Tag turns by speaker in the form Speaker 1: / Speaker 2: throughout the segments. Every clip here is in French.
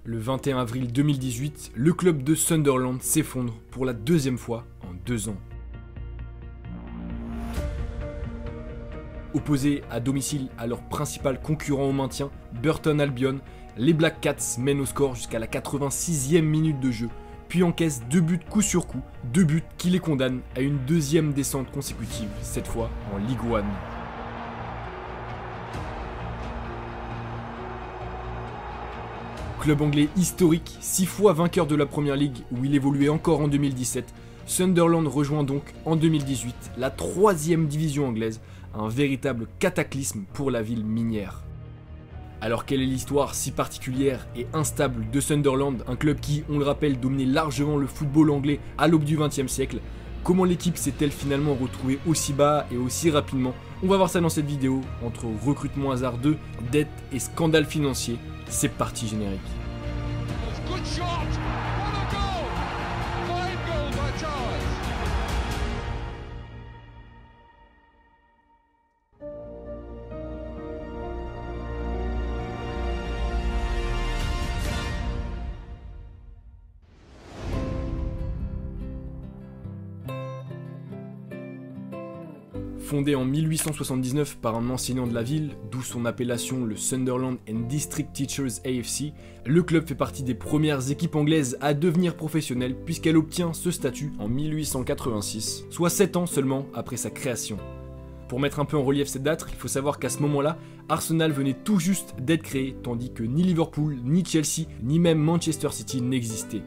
Speaker 1: Le 21 avril 2018, le club de Sunderland s'effondre pour la deuxième fois en 2 ans. Opposés à domicile à leur principal concurrent au maintien, Burton Albion, les Black Cats mènent au score jusqu'à la 86e minute de jeu, puis encaissent 2 buts coup sur coup, 2 buts qui les condamnent à une deuxième descente consécutive, cette fois en Ligue 1. Club anglais historique, 6 fois vainqueur de la Premier League où il évoluait encore en 2017, Sunderland rejoint donc en 2018 la 3e division anglaise, un véritable cataclysme pour la ville minière. Alors quelle est l'histoire si particulière et instable de Sunderland, un club qui, on le rappelle, dominait largement le football anglais à l'aube du XXe siècle? Comment l'équipe s'est-elle finalement retrouvée aussi bas et aussi rapidement? On va voir ça dans cette vidéo, entre recrutement hasardeux, dettes et scandales financiers. C'est parti générique. Fondé en 1879 par un enseignant de la ville, d'où son appellation le Sunderland and District Teachers AFC, le club fait partie des premières équipes anglaises à devenir professionnelle puisqu'elle obtient ce statut en 1886, soit 7 ans seulement après sa création. Pour mettre un peu en relief cette date, il faut savoir qu'à ce moment-là, Arsenal venait tout juste d'être créé, tandis que ni Liverpool, ni Chelsea, ni même Manchester City n'existaient.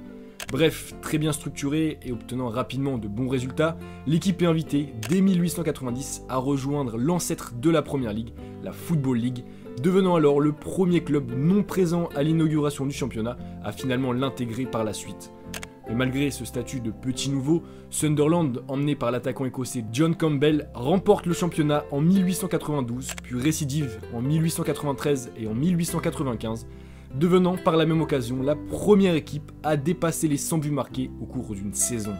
Speaker 1: Bref, très bien structurée et obtenant rapidement de bons résultats, l'équipe est invitée dès 1890 à rejoindre l'ancêtre de la Premier League, la Football League, devenant alors le premier club non présent à l'inauguration du championnat à finalement l'intégrer par la suite. Mais malgré ce statut de petit nouveau, Sunderland, emmené par l'attaquant écossais John Campbell, remporte le championnat en 1892, puis récidive en 1893 et en 1895, devenant par la même occasion la première équipe à dépasser les 100 buts marqués au cours d'une saison.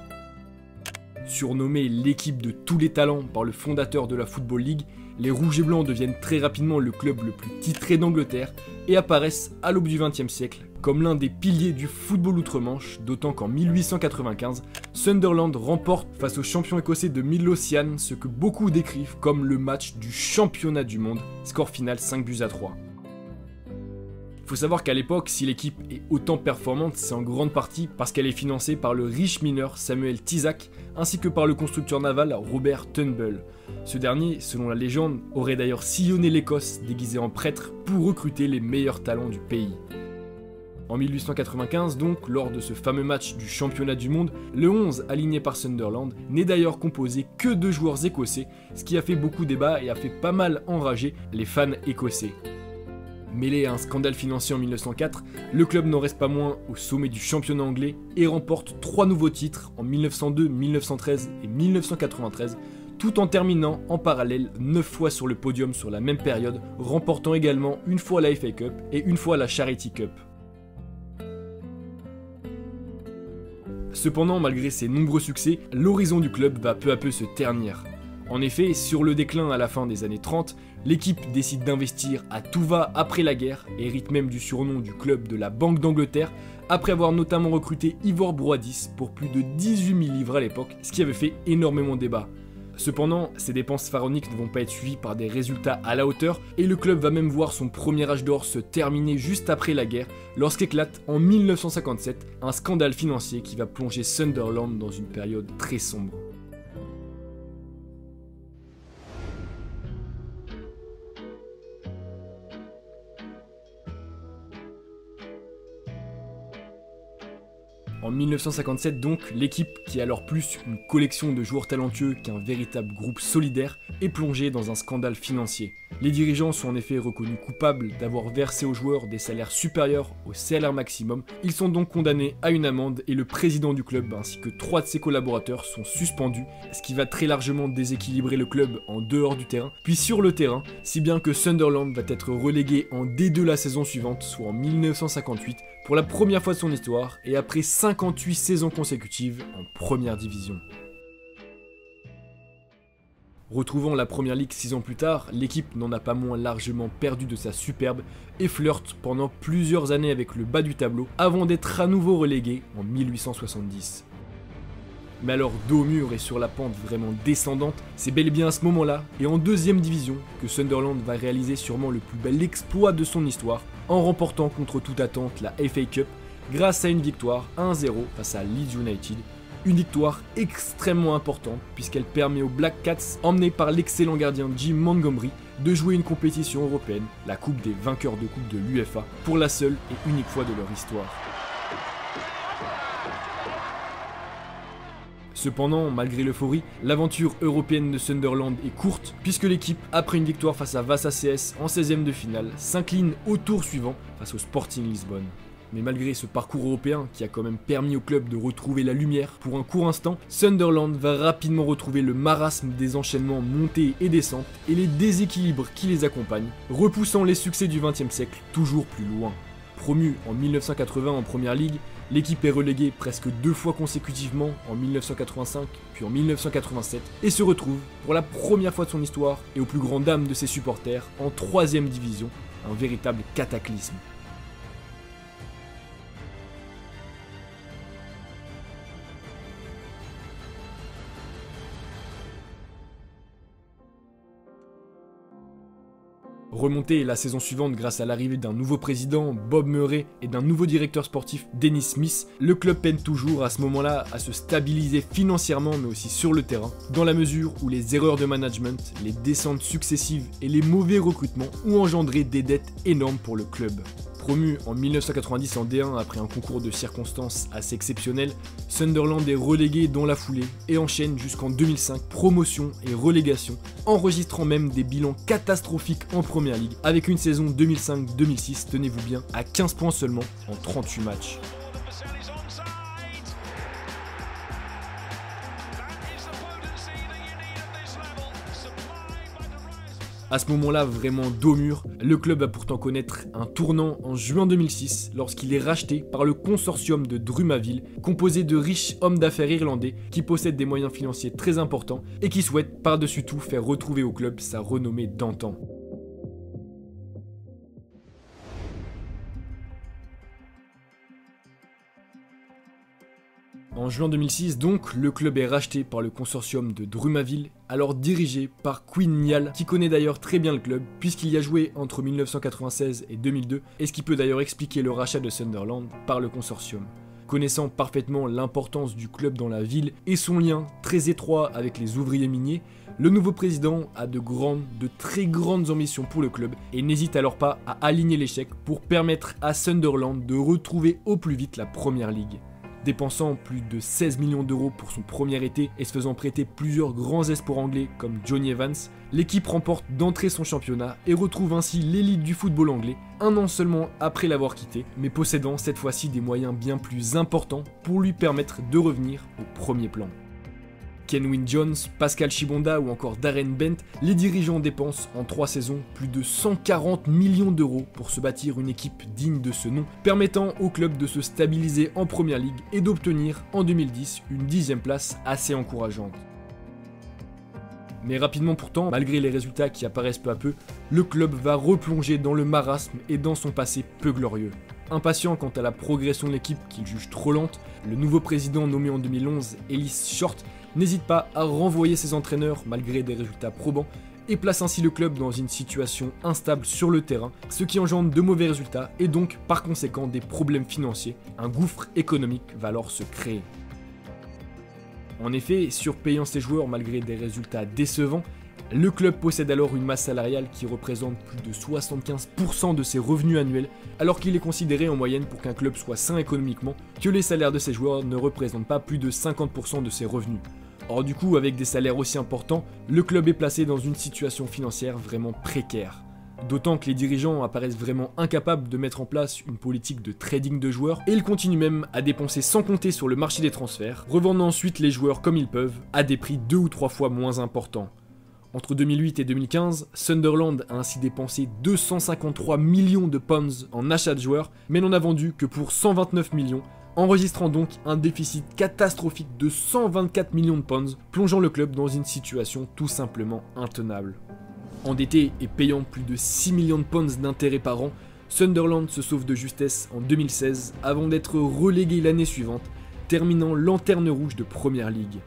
Speaker 1: Surnommée l'équipe de tous les talents par le fondateur de la Football League, les Rouges et Blancs deviennent très rapidement le club le plus titré d'Angleterre et apparaissent à l'aube du XXe siècle comme l'un des piliers du football outre-Manche, d'autant qu'en 1895, Sunderland remporte face au champion écossais de Midlothian ce que beaucoup décrivent comme le match du championnat du monde, score final 5-3. Faut savoir qu'à l'époque, si l'équipe est autant performante, c'est en grande partie parce qu'elle est financée par le riche mineur Samuel Tisack ainsi que par le constructeur naval Robert Turnbull. Ce dernier, selon la légende, aurait d'ailleurs sillonné l'Écosse déguisé en prêtre pour recruter les meilleurs talents du pays. En 1895 donc, lors de ce fameux match du championnat du monde, le 11 aligné par Sunderland n'est d'ailleurs composé que de joueurs écossais, ce qui a fait beaucoup débat et a fait pas mal enrager les fans écossais. Mêlé à un scandale financier en 1904, le club n'en reste pas moins au sommet du championnat anglais et remporte 3 nouveaux titres en 1902, 1913 et 1993, tout en terminant en parallèle 9 fois sur le podium sur la même période, remportant également une fois la FA Cup et une fois la Charity Cup. Cependant, malgré ses nombreux succès, l'horizon du club va peu à peu se ternir. En effet, sur le déclin à la fin des années 30, l'équipe décide d'investir à tout va après la guerre, hérite même du surnom du club de la Banque d'Angleterre, après avoir notamment recruté Ivor Broadis pour plus de 18 000 livres à l'époque, ce qui avait fait énormément débat. Cependant, ces dépenses pharaoniques ne vont pas être suivies par des résultats à la hauteur, et le club va même voir son premier âge d'or se terminer juste après la guerre, lorsqu'éclate en 1957 un scandale financier qui va plonger Sunderland dans une période très sombre. En 1957 donc, l'équipe, qui est alors plus une collection de joueurs talentueux qu'un véritable groupe solidaire, est plongée dans un scandale financier. Les dirigeants sont en effet reconnus coupables d'avoir versé aux joueurs des salaires supérieurs au salaire maximum. Ils sont donc condamnés à une amende et le président du club ainsi que 3 de ses collaborateurs sont suspendus, ce qui va très largement déséquilibrer le club en dehors du terrain, puis sur le terrain, si bien que Sunderland va être relégué en D2 la saison suivante, soit en 1958, pour la première fois de son histoire et après 58 saisons consécutives en première division. Retrouvant la Première Ligue 6 ans plus tard, l'équipe n'en a pas moins largement perdu de sa superbe et flirte pendant plusieurs années avec le bas du tableau avant d'être à nouveau relégué en 1870. Mais alors dos au mur et sur la pente vraiment descendante, c'est bel et bien à ce moment-là, et en deuxième division, que Sunderland va réaliser sûrement le plus bel exploit de son histoire, en remportant contre toute attente la FA Cup, grâce à une victoire 1-0 face à Leeds United. Une victoire extrêmement importante, puisqu'elle permet aux Black Cats, emmenés par l'excellent gardien Jim Montgomery, de jouer une compétition européenne, la Coupe des vainqueurs de coupe de l'UEFA, pour la seule et unique fois de leur histoire. Cependant, malgré l'euphorie, l'aventure européenne de Sunderland est courte, puisque l'équipe, après une victoire face à Vassa CS en 16e de finale, s'incline au tour suivant face au Sporting Lisbonne. Mais malgré ce parcours européen qui a quand même permis au club de retrouver la lumière pour un court instant, Sunderland va rapidement retrouver le marasme des enchaînements montées et descentes et les déséquilibres qui les accompagnent, repoussant les succès du XXe siècle toujours plus loin. Promu en 1980 en Première Ligue, l'équipe est reléguée presque 2 fois consécutivement en 1985 puis en 1987 et se retrouve pour la première fois de son histoire et aux plus grandes dames de ses supporters en 3e division, un véritable cataclysme. Remonté la saison suivante grâce à l'arrivée d'un nouveau président, Bob Murray, et d'un nouveau directeur sportif, Dennis Smith, le club peine toujours à ce moment-là à se stabiliser financièrement mais aussi sur le terrain, dans la mesure où les erreurs de management, les descentes successives et les mauvais recrutements ont engendré des dettes énormes pour le club. Promu en 1990 en D1 après un concours de circonstances assez exceptionnel, Sunderland est relégué dans la foulée et enchaîne jusqu'en 2005 promotion et relégation, enregistrant même des bilans catastrophiques en Première Ligue avec une saison 2005-2006, tenez-vous bien, à 15 points seulement en 38 matchs. À ce moment-là, vraiment dos mur, le club va pourtant connaître un tournant en juin 2006 lorsqu'il est racheté par le consortium de Drumaville, composé de riches hommes d'affaires irlandais qui possèdent des moyens financiers très importants et qui souhaitent par-dessus tout faire retrouver au club sa renommée d'antan. En juin 2006 donc, le club est racheté par le consortium de Drumaville, alors dirigé par Quinn Niall, qui connaît d'ailleurs très bien le club, puisqu'il y a joué entre 1996 et 2002, et ce qui peut d'ailleurs expliquer le rachat de Sunderland par le consortium. Connaissant parfaitement l'importance du club dans la ville et son lien très étroit avec les ouvriers miniers, le nouveau président a de très grandes ambitions pour le club et n'hésite alors pas à aligner les chèques pour permettre à Sunderland de retrouver au plus vite la Première Ligue. Dépensant plus de 16 millions d'euros pour son premier été et se faisant prêter plusieurs grands espoirs anglais comme Johnny Evans, l'équipe remporte d'entrée son championnat et retrouve ainsi l'élite du football anglais, un an seulement après l'avoir quitté, mais possédant cette fois-ci des moyens bien plus importants pour lui permettre de revenir au premier plan. Kenwyne Jones, Pascal Chibonda ou encore Darren Bent, les dirigeants dépensent en 3 saisons plus de 140 millions d'euros pour se bâtir une équipe digne de ce nom, permettant au club de se stabiliser en Première Ligue et d'obtenir en 2010 une 10e place assez encourageante. Mais rapidement pourtant, malgré les résultats qui apparaissent peu à peu, le club va replonger dans le marasme et dans son passé peu glorieux. Impatient quant à la progression de l'équipe qu'il juge trop lente, le nouveau président nommé en 2011, Ellis Short, n'hésite pas à renvoyer ses entraîneurs malgré des résultats probants et place ainsi le club dans une situation instable sur le terrain, ce qui engendre de mauvais résultats et donc par conséquent des problèmes financiers. Un gouffre économique va alors se créer. En effet, surpayant ses joueurs malgré des résultats décevants, le club possède alors une masse salariale qui représente plus de 75% de ses revenus annuels, alors qu'il est considéré en moyenne pour qu'un club soit sain économiquement que les salaires de ses joueurs ne représentent pas plus de 50% de ses revenus. Or du coup, avec des salaires aussi importants, le club est placé dans une situation financière vraiment précaire. D'autant que les dirigeants apparaissent vraiment incapables de mettre en place une politique de trading de joueurs et ils continuent même à dépenser sans compter sur le marché des transferts, revendant ensuite les joueurs comme ils peuvent à des prix 2 ou 3 fois moins importants. Entre 2008 et 2015, Sunderland a ainsi dépensé 253 millions de pounds en achat de joueurs, mais n'en a vendu que pour 129 millions, enregistrant donc un déficit catastrophique de 124 millions de pounds, plongeant le club dans une situation tout simplement intenable. Endetté et payant plus de 6 millions de pounds d'intérêts par an, Sunderland se sauve de justesse en 2016 avant d'être relégué l'année suivante, terminant lanterne rouge de Première Ligue.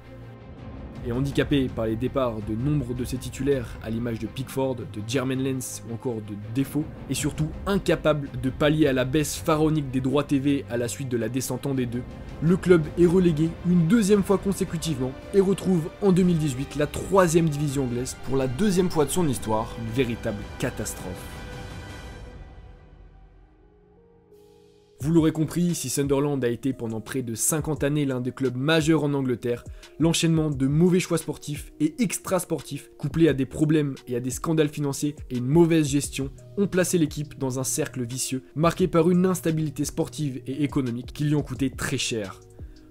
Speaker 1: Et handicapé par les départs de nombre de ses titulaires à l'image de Pickford, de Jermaine Lens ou encore de Defoe, et surtout incapable de pallier à la baisse pharaonique des droits TV à la suite de la descente en D2, le club est relégué une deuxième fois consécutivement et retrouve en 2018 la 3e division anglaise pour la deuxième fois de son histoire, une véritable catastrophe. Vous l'aurez compris, si Sunderland a été pendant près de 50 années l'un des clubs majeurs en Angleterre, l'enchaînement de mauvais choix sportifs et extra-sportifs, couplés à des problèmes et à des scandales financiers et une mauvaise gestion, ont placé l'équipe dans un cercle vicieux, marqué par une instabilité sportive et économique qui lui ont coûté très cher.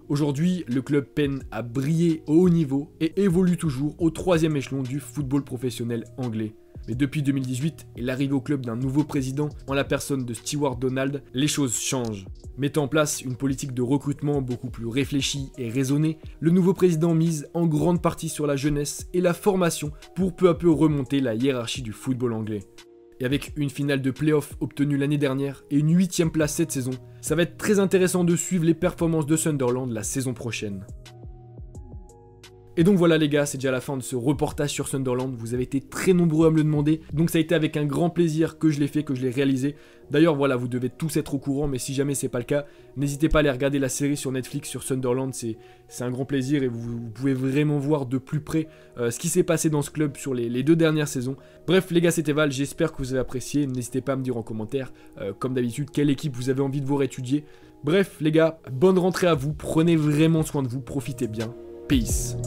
Speaker 1: Aujourd'hui, le club peine à briller au haut niveau et évolue toujours au 3e échelon du football professionnel anglais. Mais depuis 2018 et l'arrivée au club d'un nouveau président en la personne de Stewart Donald, les choses changent. Mettant en place une politique de recrutement beaucoup plus réfléchie et raisonnée, le nouveau président mise en grande partie sur la jeunesse et la formation pour peu à peu remonter la hiérarchie du football anglais. Et avec une finale de play-off obtenue l'année dernière et une 8e place cette saison, ça va être très intéressant de suivre les performances de Sunderland la saison prochaine. Et donc voilà les gars, c'est déjà la fin de ce reportage sur Sunderland, vous avez été très nombreux à me le demander, donc ça a été avec un grand plaisir que je l'ai fait, que je l'ai réalisé. D'ailleurs voilà, vous devez tous être au courant, mais si jamais c'est pas le cas, n'hésitez pas à aller regarder la série sur Netflix sur Sunderland, c'est un grand plaisir et vous pouvez vraiment voir de plus près ce qui s'est passé dans ce club sur les 2 dernières saisons. Bref les gars, c'était Val, j'espère que vous avez apprécié, n'hésitez pas à me dire en commentaire, comme d'habitude, quelle équipe vous avez envie de voir étudier. Bref les gars, bonne rentrée à vous, prenez vraiment soin de vous, profitez bien, peace.